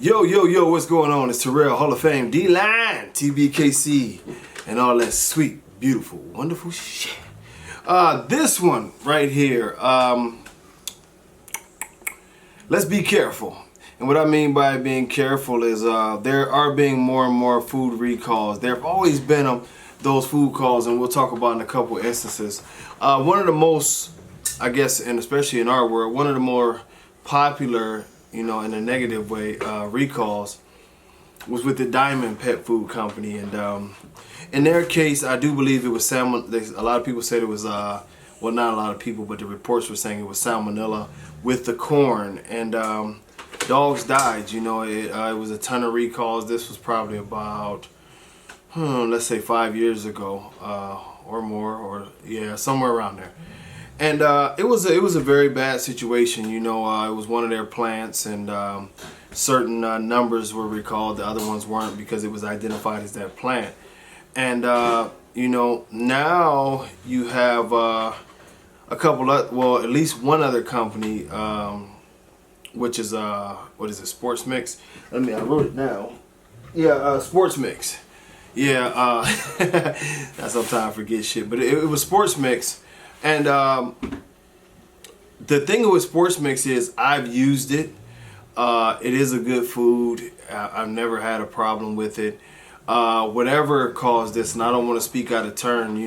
Yo, yo, yo, what's going on? It's Terrell, Hall of Fame, D-Line, TBKC, and all that sweet, beautiful, wonderful shit. This one right here, let's be careful. And what I mean by being careful is there are being more and more food recalls. There have always been those food calls, and we'll talk about in a couple instances. One of the most, I guess, and especially in our world, one of the more popular, in a negative way, recalls was with the Diamond Pet Food Company. And in their case, I do believe it was salmonella. A lot of people said it was, well, not a lot of people, but the reports were saying it was salmonella with the corn. And dogs died. It was a ton of recalls. This was probably about, let's say 5 years ago or more, or yeah, somewhere around there. And it was a very bad situation. It was one of their plants, and certain numbers were recalled. The other ones weren't because it was identified as that plant. And now you have a couple of, well, at least one other company, which is what is it, Sports Mix? I wrote it down. Yeah, Sports Mix. Yeah, I sometimes forget shit, but it was Sports Mix. And the thing with Sports Mix is I've used it. It is a good food. I've never had a problem with it. Whatever caused this, and I don't want to speak out of turn,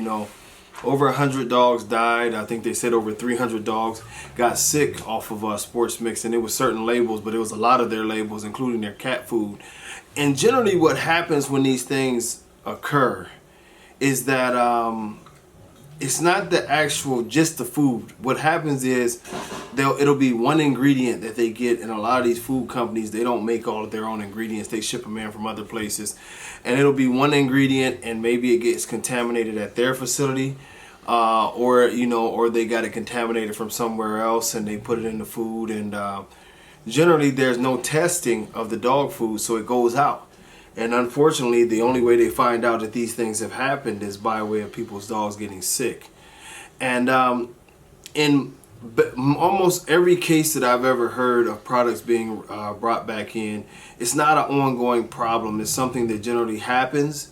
over 100 dogs died. I think they said over 300 dogs got sick off of Sports Mix, and it was certain labels, but it was a lot of their labels, including their cat food. And generally what happens when these things occur is that it's not the actual just the food. What happens is it'll be one ingredient that they get, and a lot of these food companies, they don't make all of their own ingredients. They ship them in from other places, and it'll be one ingredient, and maybe it gets contaminated at their facility, or they got it contaminated from somewhere else, and they put it in the food. And generally, there's no testing of the dog food, so it goes out. And unfortunately, the only way they find out that these things have happened is by way of people's dogs getting sick. And in almost every case that I've ever heard of products being brought back in, it's not an ongoing problem. It's something that generally happens,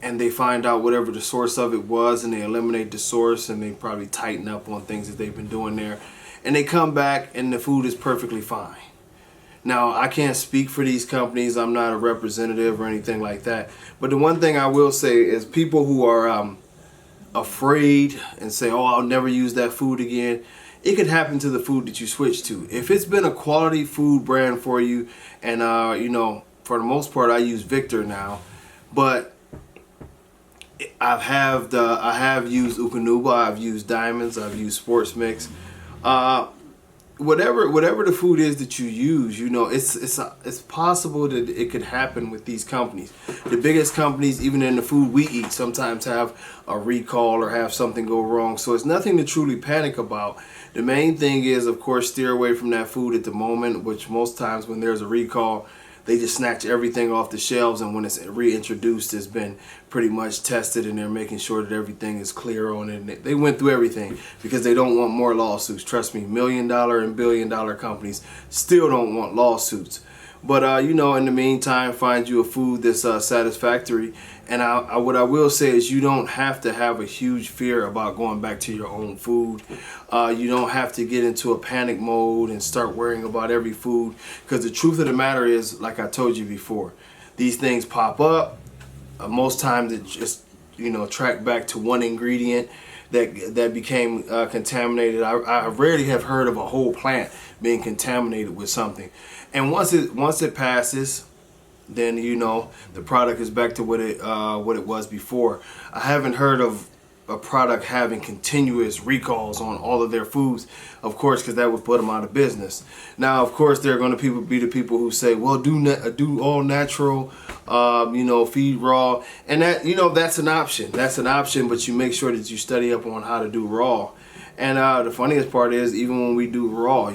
and they find out whatever the source of it was, and they eliminate the source, and they probably tighten up on things that they've been doing there. And they come back, and the food is perfectly fine. Now, I can't speak for these companies. I'm not a representative or anything like that. But the one thing I will say is people who are afraid and say, oh, I'll never use that food again, it could happen to the food that you switch to. If it's been a quality food brand for you, and, for the most part, I use Victor now, but I have used Ukanuba, I've used Diamonds, I've used Sports Mix. Whatever the food is that you use, it's possible that it could happen with these companies. The biggest companies, even in the food we eat, sometimes have a recall or have something go wrong. So it's nothing to truly panic about. The main thing is, of course, steer away from that food at the moment, which most times when there's a recall, they just snatch everything off the shelves, and when it's reintroduced, it's been pretty much tested, and they're making sure that everything is clear on it. They went through everything because they don't want more lawsuits. Trust me, $1 million and billion-dollar companies still don't want lawsuits. But in the meantime, find you a food that's satisfactory. And what I will say is you don't have to have a huge fear about going back to your own food. You don't have to get into a panic mode and start worrying about every food, because the truth of the matter is, like I told you before, these things pop up. Most times it just track back to one ingredient that became contaminated. I rarely have heard of a whole plant being contaminated with something. And once it passes, then the product is back to what it was before. I haven't heard of a product having continuous recalls on all of their foods, of course, because that would put them out of business. Now, of course, there are going to be the people who say, well, do all natural, feed raw, and that that's an option. That's an option, but you make sure that you study up on how to do raw. And the funniest part is, even when we do raw,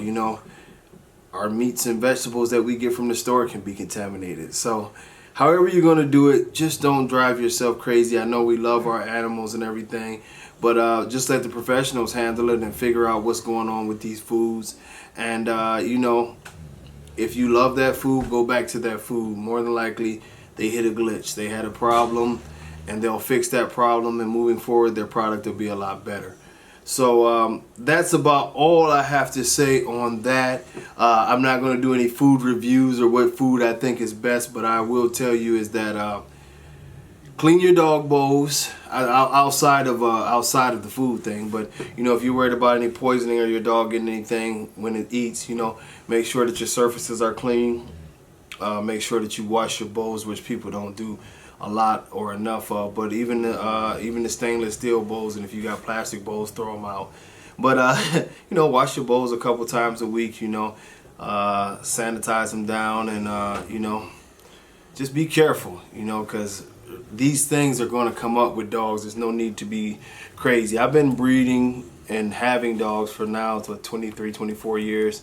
our meats and vegetables that we get from the store can be contaminated. So however you're going to do it, just don't drive yourself crazy. I know we love our animals and everything, but just let the professionals handle it and figure out what's going on with these foods. And if you love that food, go back to that food. More than likely, they hit a glitch. They had a problem, and they'll fix that problem, and moving forward, their product will be a lot better. So that's about all I have to say on that. I'm not going to do any food reviews or what food I think is best, but I will tell you is that clean your dog bowls outside of the food thing. But you know, if you're worried about any poisoning or your dog getting anything when it eats, you know, make sure that your surfaces are clean. Make sure that you wash your bowls, which people don't do a lot or enough of. But even the stainless steel bowls, and if you got plastic bowls, throw them out. But you know, wash your bowls a couple times a week. You know, sanitize them down, and you know, just be careful. You know, because these things are going to come up with dogs. There's no need to be crazy. I've been breeding and having dogs for now to 23, 24 years.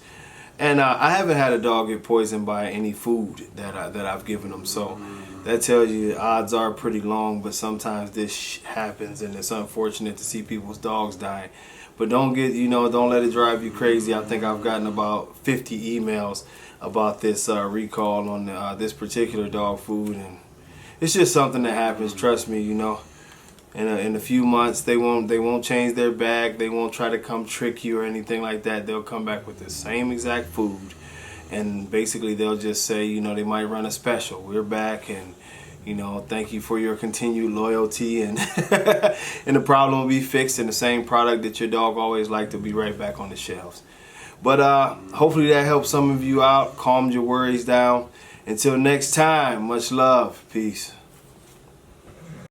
And I haven't had a dog get poisoned by any food that I've given them. So that tells you the odds are pretty long, but sometimes this happens, and it's unfortunate to see people's dogs dying. But don't let it drive you crazy. I think I've gotten about 50 emails about this recall on this particular dog food, and it's just something that happens. Trust me, you know. In a few months, they won't change their bag. They won't try to come trick you or anything like that. They'll come back with the same exact food, and basically they'll just say, you know, they might run a special. We're back, and you know, thank you for your continued loyalty, and and the problem will be fixed. And the same product that your dog always liked will be right back on the shelves. But hopefully that helped some of you out, calmed your worries down. Until next time, much love, peace.